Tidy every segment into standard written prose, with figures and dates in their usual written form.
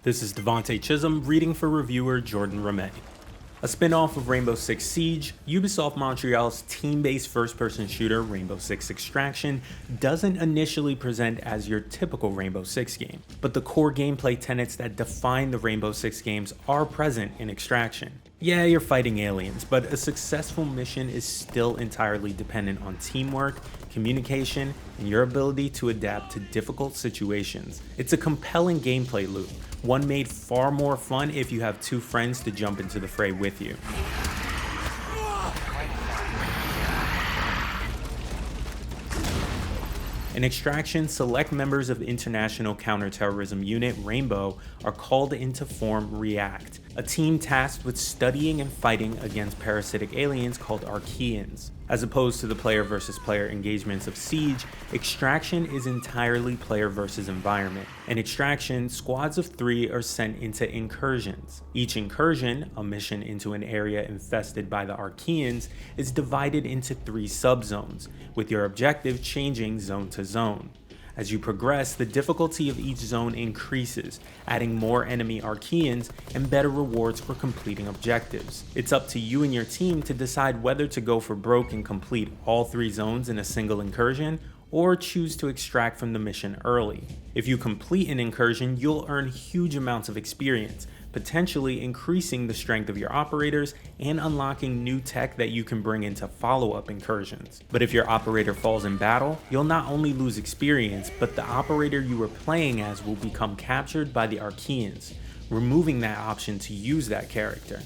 This is Devontae Chisholm reading for reviewer Jordan Ramey. A spin-off of Rainbow Six Siege, Ubisoft Montreal's team-based first-person shooter Rainbow Six Extraction doesn't initially present as your typical Rainbow Six game, but the core gameplay tenets that define the Rainbow Six games are present in Extraction. Yeah, you're fighting aliens, but a successful mission is still entirely dependent on teamwork, communication, and your ability to adapt to difficult situations. It's a compelling gameplay loop, one made far more fun if you have two friends to jump into the fray with you. In Extraction, select members of International Counterterrorism Unit Rainbow are called in to form REACT, a team tasked with studying and fighting against parasitic aliens called Archaeans. As opposed to the player versus player engagements of Siege, Extraction is entirely player versus environment. In Extraction, squads of 3 are sent into incursions. Each incursion, a mission into an area infested by the Archaeans, is divided into 3 subzones, with your objective changing zone to zone. As you progress, the difficulty of each zone increases, adding more enemy Archaeans and better rewards for completing objectives. It's up to you and your team to decide whether to go for broke and complete all 3 zones in a single incursion, or choose to extract from the mission early. If you complete an incursion, you'll earn huge amounts of experience, potentially increasing the strength of your operators and unlocking new tech that you can bring into follow-up incursions. But if your operator falls in battle, you'll not only lose experience, but the operator you were playing as will become captured by the Archaeans, removing that option to use that character.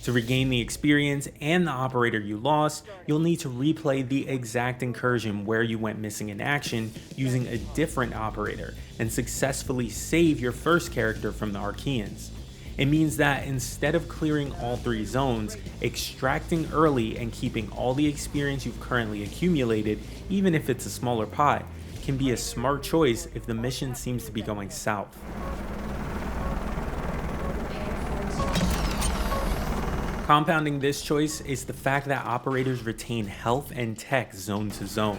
To regain the experience and the operator you lost, you'll need to replay the exact incursion where you went missing in action using a different operator and successfully save your first character from the Archaeans. It means that instead of clearing all 3 zones, extracting early and keeping all the experience you've currently accumulated, even if it's a smaller pot, can be a smart choice if the mission seems to be going south. Compounding this choice is the fact that operators retain health and tech zone to zone.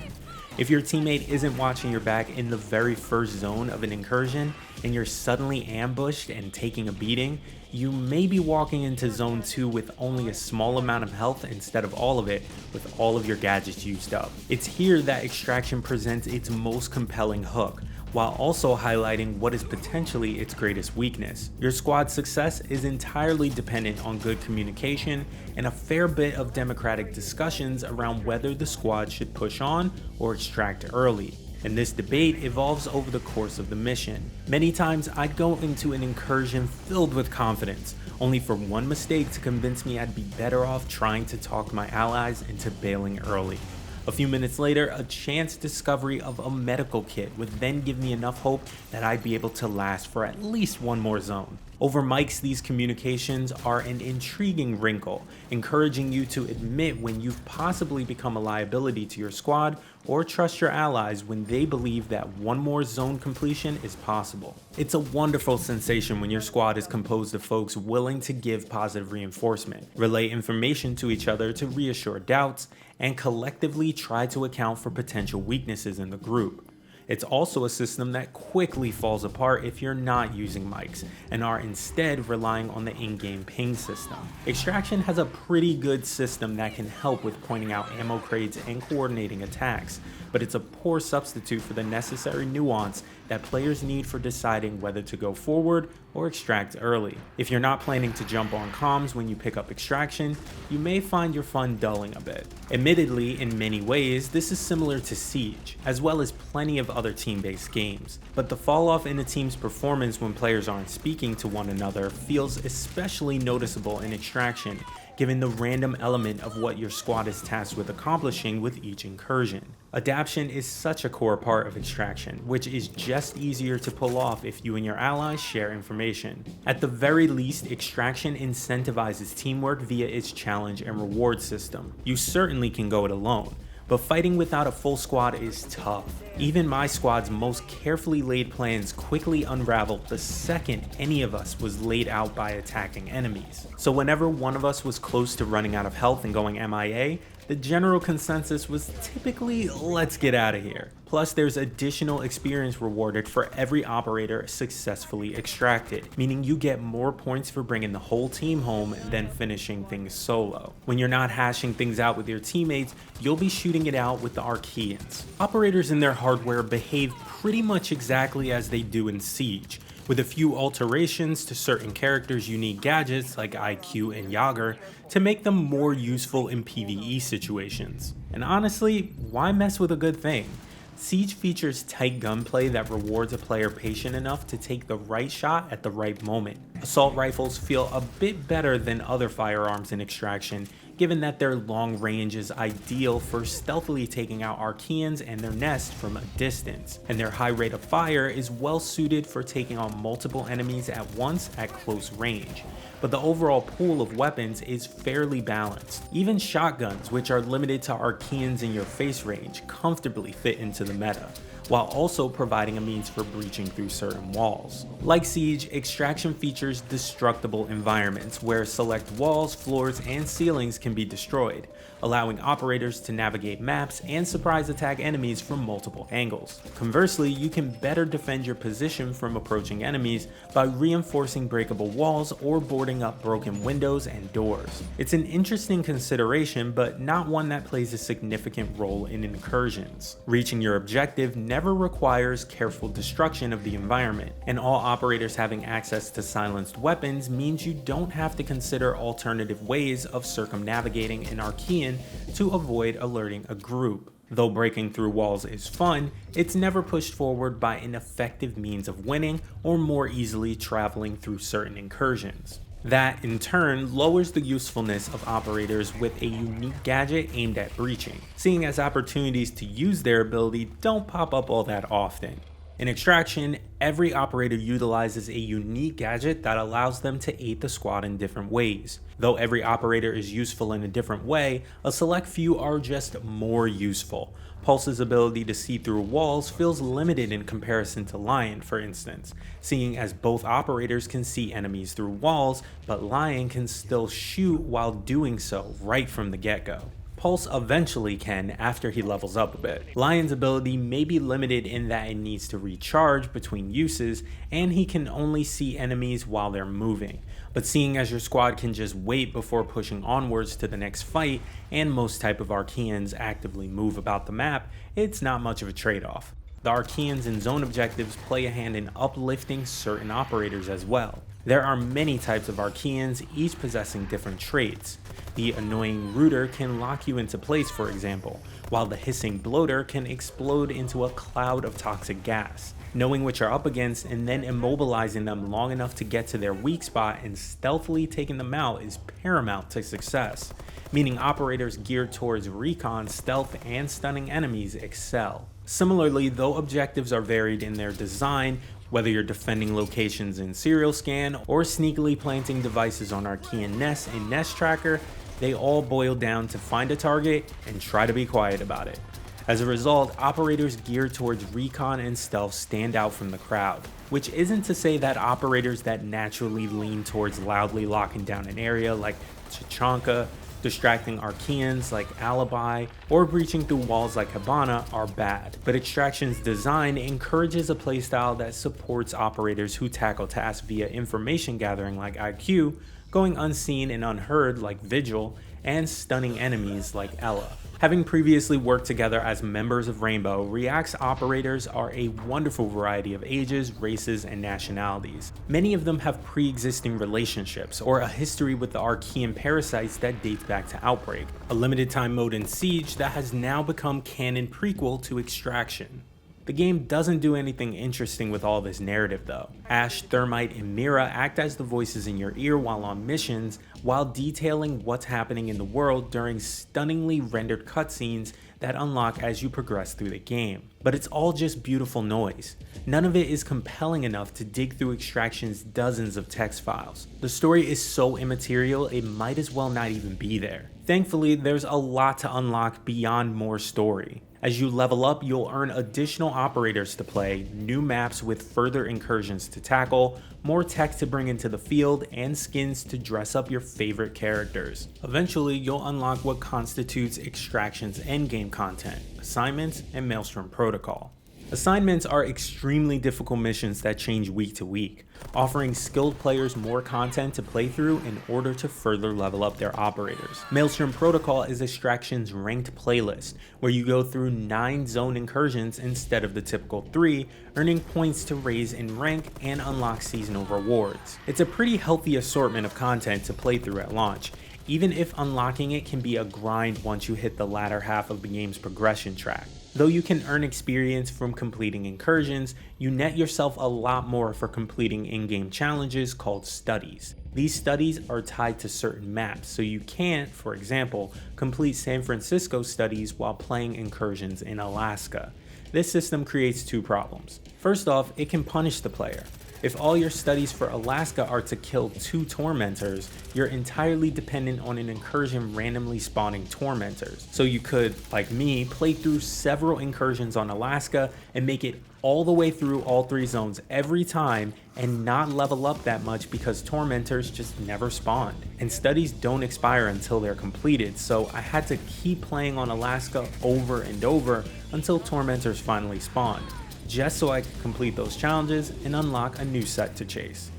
If your teammate isn't watching your back in the very first zone of an incursion, and you're suddenly ambushed and taking a beating, you may be walking into zone 2 with only a small amount of health instead of all of it, with all of your gadgets used up. It's here that Extraction presents its most compelling hook, while also highlighting what is potentially its greatest weakness. Your squad's success is entirely dependent on good communication and a fair bit of democratic discussions around whether the squad should push on or extract early. And this debate evolves over the course of the mission. Many times I'd go into an incursion filled with confidence, only for one mistake to convince me I'd be better off trying to talk my allies into bailing early. A few minutes later, a chance discovery of a medical kit would then give me enough hope that I'd be able to last for at least one more zone. Over mics, these communications are an intriguing wrinkle, encouraging you to admit when you've possibly become a liability to your squad, or trust your allies when they believe that one more zone completion is possible. It's a wonderful sensation when your squad is composed of folks willing to give positive reinforcement, relay information to each other to reassure doubts, and collectively try to account for potential weaknesses in the group. It's also a system that quickly falls apart if you're not using mics and are instead relying on the in-game ping system. Extraction has a pretty good system that can help with pointing out ammo crates and coordinating attacks, but it's a poor substitute for the necessary nuance that players need for deciding whether to go forward or extract early. If you're not planning to jump on comms when you pick up Extraction, you may find your fun dulling a bit. Admittedly, in many ways, this is similar to Siege, as well as plenty of other team-based games, but the fall-off in a team's performance when players aren't speaking to one another feels especially noticeable in Extraction, given the random element of what your squad is tasked with accomplishing with each incursion. Adaption is such a core part of Extraction, which is just easier to pull off if you and your allies share information. At the very least, Extraction incentivizes teamwork via its challenge and reward system. You certainly can go it alone, but fighting without a full squad is tough. Even my squad's most carefully laid plans quickly unraveled the second any of us was laid out by attacking enemies. So whenever one of us was close to running out of health and going MIA, the general consensus was typically let's get out of here. Plus, there's additional experience rewarded for every operator successfully extracted, meaning you get more points for bringing the whole team home than finishing things solo. When you're not hashing things out with your teammates, you'll be shooting it out with the Archaeans. Operators and their hardware behave pretty much exactly as they do in Siege, with a few alterations to certain characters' unique gadgets like IQ and Yager to make them more useful in PvE situations. And honestly, why mess with a good thing? Siege features tight gunplay that rewards a player patient enough to take the right shot at the right moment. Assault rifles feel a bit better than other firearms in Extraction, given that their long range is ideal for stealthily taking out Archaeans and their nest from a distance, and their high rate of fire is well suited for taking on multiple enemies at once at close range. But the overall pool of weapons is fairly balanced. Even shotguns, which are limited to Archaeans in your face range, comfortably fit into the meta, while also providing a means for breaching through certain walls. Like Siege, Extraction features destructible environments where select walls, floors, and ceilings can be destroyed, allowing operators to navigate maps and surprise attack enemies from multiple angles. Conversely, you can better defend your position from approaching enemies by reinforcing breakable walls or boarding up broken windows and doors. It's an interesting consideration, but not one that plays a significant role in incursions. Reaching your objective never requires careful destruction of the environment, and all operators having access to silenced weapons means you don't have to consider alternative ways of circumnavigating an Archaean to avoid alerting a group. Though breaking through walls is fun, it's never pushed forward by an effective means of winning or more easily traveling through certain incursions. That, in turn, lowers the usefulness of operators with a unique gadget aimed at breaching, seeing as opportunities to use their ability don't pop up all that often. In Extraction, every operator utilizes a unique gadget that allows them to aid the squad in different ways. Though every operator is useful in a different way, a select few are just more useful. Pulse's ability to see through walls feels limited in comparison to Lion, for instance, seeing as both operators can see enemies through walls, but Lion can still shoot while doing so right from the get-go. Pulse eventually can after he levels up a bit. Lion's ability may be limited in that it needs to recharge between uses, and he can only see enemies while they're moving. But seeing as your squad can just wait before pushing onwards to the next fight, and most type of Archaeans actively move about the map, it's not much of a trade-off. The Archaeans and zone objectives play a hand in uplifting certain operators as well. There are many types of Archaeans, each possessing different traits. The annoying rooter can lock you into place, for example, while the hissing bloater can explode into a cloud of toxic gas. Knowing what you're up against and then immobilizing them long enough to get to their weak spot and stealthily taking them out is paramount to success, meaning operators geared towards recon, stealth, and stunning enemies excel. Similarly, though objectives are varied in their design, whether you're defending locations in Serial Scan or sneakily planting devices on Archaean nests in Nest Tracker, they all boil down to find a target and try to be quiet about it. As a result, operators geared towards recon and stealth stand out from the crowd, which isn't to say that operators that naturally lean towards loudly locking down an area like Tachanka, distracting Archaeans like Alibi, or breaching through walls like Habana are bad. But Extraction's design encourages a playstyle that supports operators who tackle tasks via information gathering like IQ, going unseen and unheard like Vigil, and stunning enemies like Ella. Having previously worked together as members of Rainbow, React's operators are a wonderful variety of ages, races, and nationalities. Many of them have pre-existing relationships or a history with the Archaean parasites that dates back to Outbreak, a limited time mode in Siege that has now become canon prequel to Extraction. The game doesn't do anything interesting with all this narrative though. Ash, Thermite, and Mira act as the voices in your ear while on missions, while detailing what's happening in the world during stunningly rendered cutscenes that unlock as you progress through the game. But it's all just beautiful noise. None of it is compelling enough to dig through Extraction's dozens of text files. The story is so immaterial it might as well not even be there. Thankfully, there's a lot to unlock beyond more story. As you level up, you'll earn additional operators to play, new maps with further incursions to tackle, more tech to bring into the field, and skins to dress up your favorite characters. Eventually, you'll unlock what constitutes Extraction's endgame content, assignments, and Maelstrom Protocol. Assignments are extremely difficult missions that change week to week, offering skilled players more content to play through in order to further level up their operators. Maelstrom Protocol is Extraction's ranked playlist, where you go through 9 zone incursions instead of the typical 3, earning points to raise in rank and unlock seasonal rewards. It's a pretty healthy assortment of content to play through at launch, even if unlocking it can be a grind once you hit the latter half of the game's progression track. Though you can earn experience from completing incursions, you net yourself a lot more for completing in-game challenges called studies. These studies are tied to certain maps, so you can't, for example, complete San Francisco studies while playing incursions in Alaska. This system creates 2 problems. First off, it can punish the player. If all your studies for Alaska are to kill 2 tormentors, you're entirely dependent on an incursion randomly spawning tormentors. So you could, like me, play through several incursions on Alaska and make it all the way through all 3 zones every time and not level up that much because tormentors just never spawned. And studies don't expire until they're completed, so I had to keep playing on Alaska over and over until tormentors finally spawned, just so I could complete those challenges and unlock a new set to chase.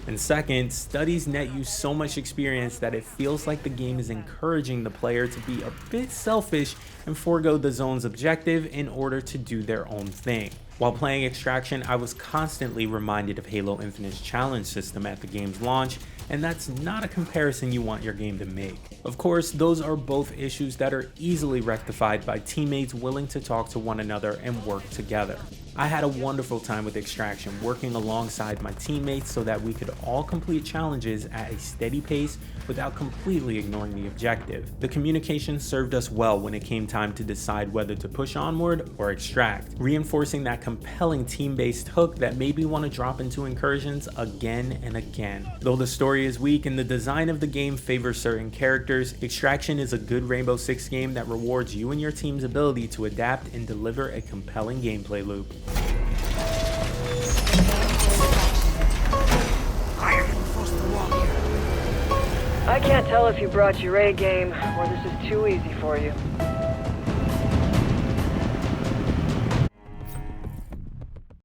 And second, studies net you so much experience that it feels like the game is encouraging the player to be a bit selfish and forego the zone's objective in order to do their own thing. While playing Extraction, I was constantly reminded of Halo Infinite's challenge system at the game's launch, and that's not a comparison you want your game to make. Of course, those are both issues that are easily rectified by teammates willing to talk to one another and work together. I had a wonderful time with Extraction, working alongside my teammates so that we could all complete challenges at a steady pace without completely ignoring the objective. The communication served us well when it came time to decide whether to push onward or extract, reinforcing that compelling team-based hook that made me want to drop into incursions again and again. Though the story is weak and the design of the game favors certain characters, Extraction is a good Rainbow Six game that rewards you and your team's ability to adapt and deliver a compelling gameplay loop. I can't tell if you brought your A game or this is too easy for you.